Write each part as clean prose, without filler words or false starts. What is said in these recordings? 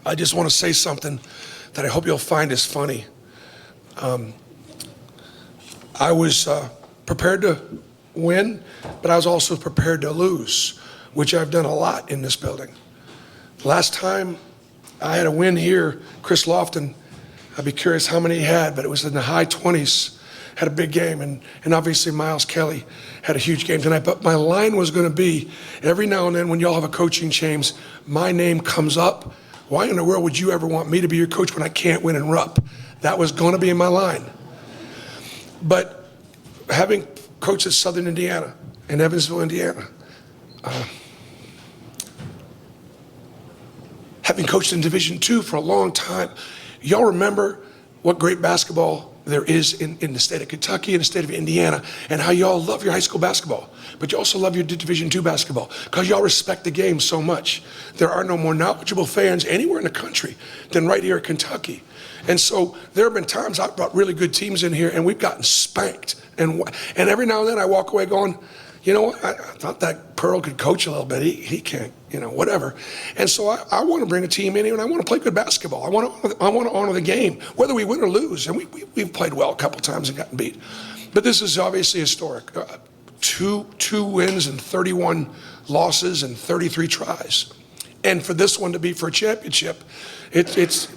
I just want to say something that I hope you'll find is funny. I was prepared to win, but I was also prepared to lose, which I've done a lot in this building. Last time I had a win here, Chris Lofton, I'd be curious how many he had, but it was in the high 20s, had a big game, and obviously Miles Kelly had a huge game tonight. But my line was going to be, every now and then when y'all have a coaching change, my name comes up. Why in the world would you ever want me to be your coach when I can't win in Rupp? That was going to be in my line. But having coached at Southern Indiana and Evansville, Indiana, having coached in Division II for a long time, y'all remember what great basketball there is in the state of Kentucky and the state of Indiana, and how y'all love your high school basketball, but you also love your Division II basketball because y'all respect the game so much. There are no more knowledgeable fans anywhere in the country than right here at Kentucky. And so there have been times I've brought really good teams in here and we've gotten spanked. And every now and then I walk away going, you know what, I thought that Pearl could coach a little bit. He can't, whatever. And so I want to bring a team in here and I want to play good basketball. I want to honor the game, whether we win or lose. And we've played well a couple times and gotten beat. But this is obviously historic. Two wins and 31 losses and 33 tries. And for this one to be for a championship, it's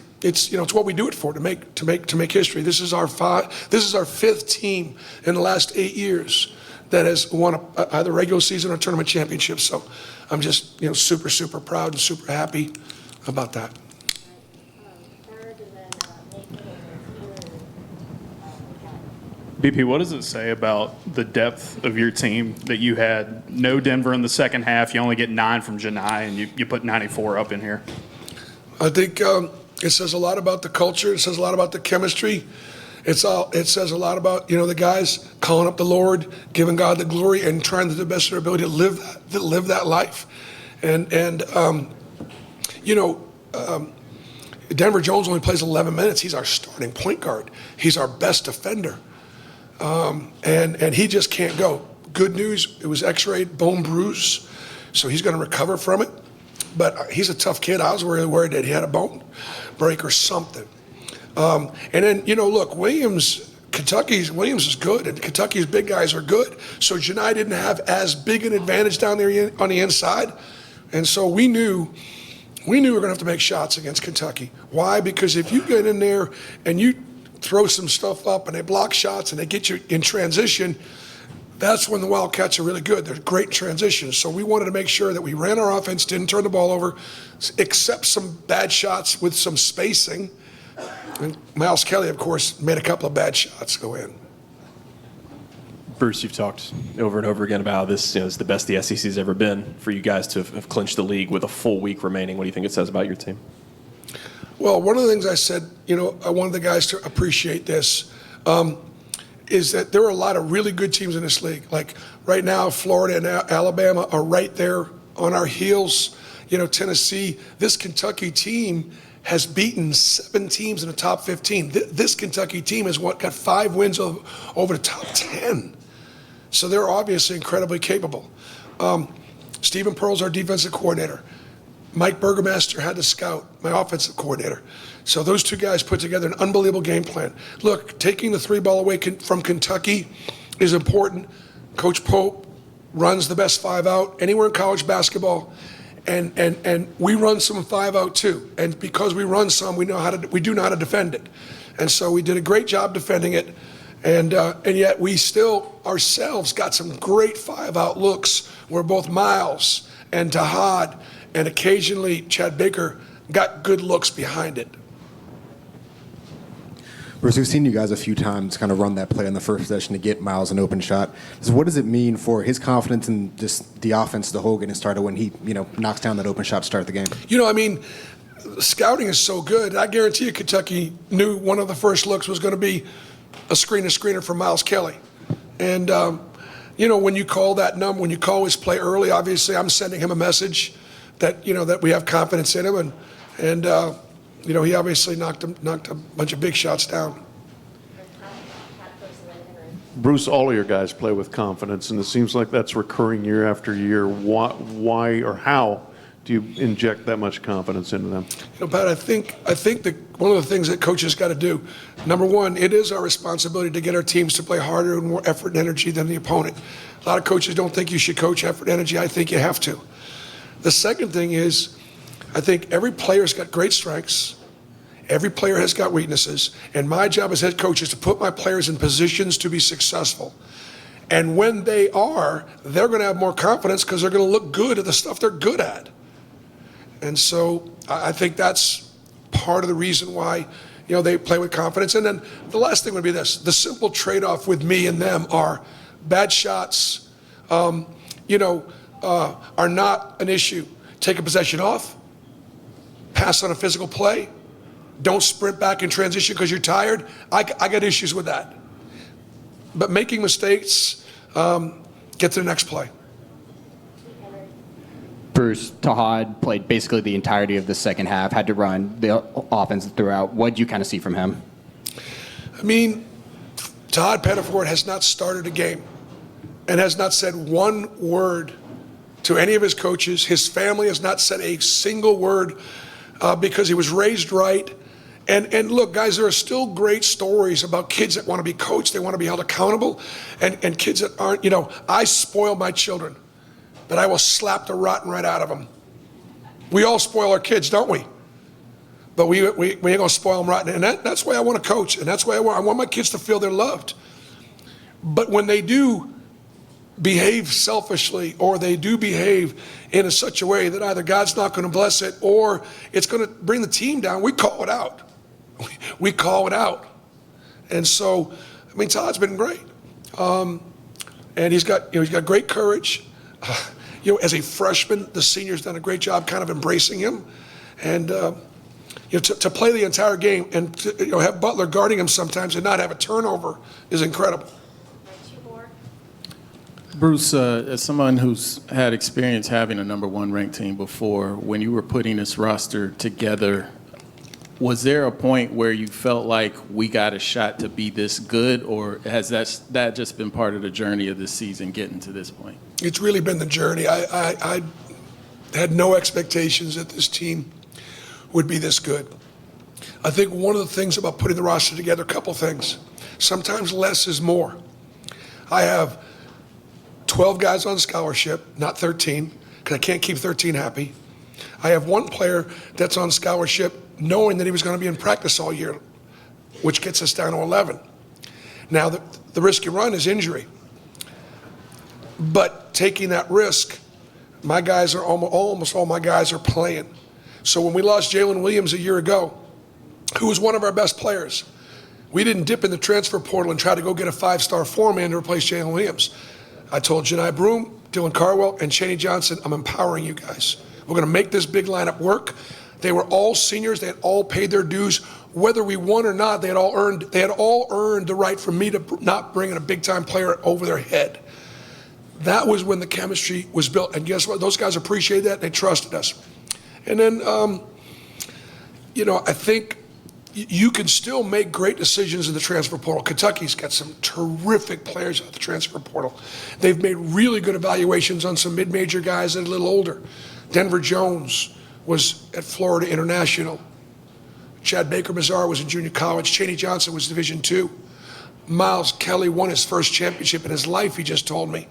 what we do it for, to make history. This is our fifth team in the last 8 years that has won either regular season or tournament championships. So I'm just super, super proud and super happy about that. BP, what does it say about the depth of your team that you had no Denver in the second half, you only get 9 from Janai, and you put 94 up in here? I think it says a lot about the culture. It says a lot about the chemistry. It says a lot about the guys calling up the Lord, giving God the glory, and trying to the best of their ability to live that life. And Denver Jones only plays 11 minutes. He's our starting point guard. He's our best defender, and he just can't go. Good news, it was X-rayed, bone bruise, so he's going to recover from it. But he's a tough kid. I was really worried that he had a bone break or something. And then, look, Williams is good, and Kentucky's big guys are good. So Janai didn't have as big an advantage down there on the inside. And so we knew we were going to have to make shots against Kentucky. Why? Because if you get in there and you throw some stuff up and they block shots and they get you in transition, that's when the Wildcats are really good. They're great in transition. So we wanted to make sure that we ran our offense, didn't turn the ball over, except some bad shots with some spacing. And Miles Kelly, of course, made a couple of bad shots go in. Bruce, you've talked over and over again about how this is the best the SEC's ever been for you guys to have clinched the league with a full week remaining. What do you think it says about your team? Well, one of the things I said, I wanted the guys to appreciate this, is that there are a lot of really good teams in this league. Like right now, Florida and Alabama are right there on our heels. Tennessee, this Kentucky team has beaten 7 teams in the top 15. This Kentucky team has got 5 wins over the top 10. So they're obviously incredibly capable. Stephen Pearl's our defensive coordinator. Mike Burgomaster had the scout, my offensive coordinator. So those two guys put together an unbelievable game plan. Look, taking the 3-ball away from Kentucky is important. Coach Pope runs the best 5-out anywhere in college basketball. And we run some 5-out too. And because we run some, we do know how to defend it. And so we did a great job defending it. And yet we still ourselves got some great 5-out looks where both Miles and Tahad and occasionally Chad Baker got good looks behind it. Bruce, we've seen you guys a few times kind of run that play in the first possession to get Miles an open shot. So what does it mean for his confidence in just the offense the whole getting started when he, knocks down that open shot to start the game? Scouting is so good. I guarantee you Kentucky knew one of the first looks was going to be a screener for Miles Kelly. And, when you call that number, when you call his play early, obviously I'm sending him a message that, that we have confidence in him. And he obviously knocked a bunch of big shots down. Bruce, all of your guys play with confidence, and it seems like that's recurring year after year. Why or how do you inject that much confidence into them? Pat, I think that one of the things that coaches got to do, number one, it is our responsibility to get our teams to play harder and more effort and energy than the opponent. A lot of coaches don't think you should coach effort and energy. I think you have to. The second thing is, I think every player's got great strengths. Every player has got weaknesses. And my job as head coach is to put my players in positions to be successful. And when they are, they're going to have more confidence because they're going to look good at the stuff they're good at. And so I think that's part of the reason why, they play with confidence. And then the last thing would be this. The simple trade-off with me and them are bad shots, are not an issue. Take a possession off, pass on a physical play, don't sprint back in transition because you're tired. I got issues with that. But making mistakes, get to the next play. Bruce, Tahad played basically the entirety of the second half, had to run the offense throughout. What did you kind of see from him? I mean, Todd Pettiford has not started a game and has not said one word to any of his coaches. His family has not said a single word because he was raised right. And look, guys, there are still great stories about kids that want to be coached. They want to be held accountable. And kids that aren't, I spoil my children, but I will slap the rotten right out of them. We all spoil our kids, don't we? But we ain't going to spoil them rotten. And that's why I want to coach. And that's why I want my kids to feel they're loved. But when they do behave selfishly, or they do behave in such a way that either God's not going to bless it or it's going to bring the team down, we call it out. We call it out. And so, I mean, Todd's been great. And he's got great courage. As a freshman, the senior's done a great job kind of embracing him. And, to play the entire game and to, have Butler guarding him sometimes and not have a turnover is incredible. Bruce, as someone who's had experience having a number one ranked team before, when you were putting this roster together, was there a point where you felt like we got a shot to be this good, or has that just been part of the journey of this season getting to this point? It's really been the journey. I had no expectations that this team would be this good. I think one of the things about putting the roster together, a couple things. Sometimes less is more. I have 12 guys on scholarship, not 13, because I can't keep 13 happy. I have one player that's on scholarship knowing that he was going to be in practice all year, which gets us down to 11. Now, the risk you run is injury. But taking that risk, my guys are almost all my guys are playing. So when we lost Jalen Williams a year ago, who was one of our best players, we didn't dip in the transfer portal and try to go get a 5-star four-man to replace Jalen Williams. I told Janai Broom, Dylan Carwell, and Chaney Johnson, I'm empowering you guys. We're going to make this big lineup work. They were all seniors. They had all paid their dues. Whether we won or not, they had all earned the right for me to not bring in a big-time player over their head. That was when the chemistry was built. And guess what? Those guys appreciated that. And they trusted us. And then, I think you can still make great decisions in the transfer portal. Kentucky's got some terrific players at the transfer portal. They've made really good evaluations on some mid-major guys that are a little older. Denver Jones was at Florida International. Chad Baker-Mazar was in junior college. Chaney Johnson was Division II. Miles Kelly won his first championship in his life, he just told me,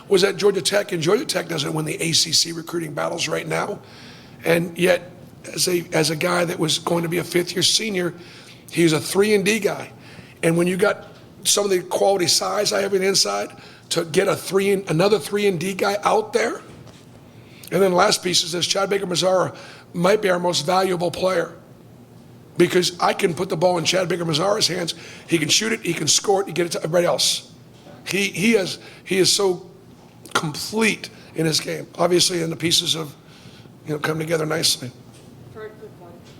was at Georgia Tech, and Georgia Tech doesn't win the ACC recruiting battles right now. And yet, as a guy that was going to be a fifth-year senior, he was a 3-and-D guy. And when you got some of the quality size I have in inside, to get another 3-and-D guy out there. And then the last piece is this: Chad Baker-Mazara might be our most valuable player, because I can put the ball in Chad Baker-Mazara's hands. He can shoot it, he can score it, he get it to everybody else. He is so complete in his game. Obviously, and the pieces have come together nicely.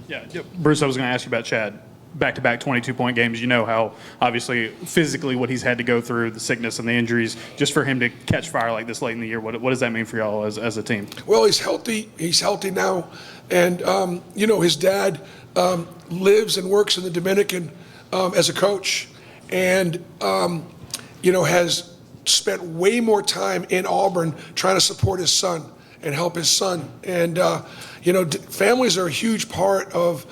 Yeah, Bruce, I was going to ask you about Chad. Back-to-back 22-point games. You know how, obviously, physically what he's had to go through, the sickness and the injuries, just for him to catch fire like this late in the year. What does that mean for y'all as a team? Well, he's healthy. He's healthy now. And, his dad lives and works in the Dominican as a coach, and, has spent way more time in Auburn trying to support his son. and help his son. And, families are a huge part of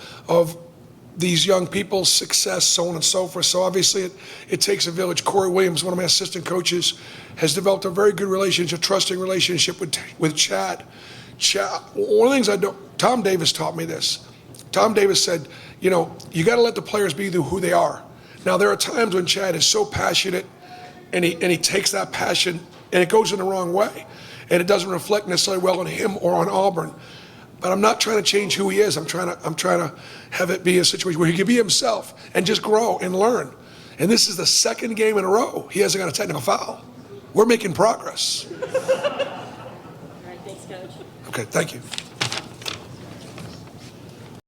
these young people's success, so on and so forth. So obviously it takes a village. Corey Williams, one of my assistant coaches, has developed a very good relationship, trusting relationship with Chad. One of the things Tom Davis taught me this. Tom Davis said, you got to let the players be who they are. Now, there are times when Chad is so passionate and he takes that passion and it goes in the wrong way. And it doesn't reflect necessarily well on him or on Auburn. But I'm not trying to change who he is. I'm trying to have it be a situation where he can be himself and just grow and learn. And this is the second game in a row he hasn't got a technical foul. We're making progress. All right, thanks, Coach. Okay, thank you.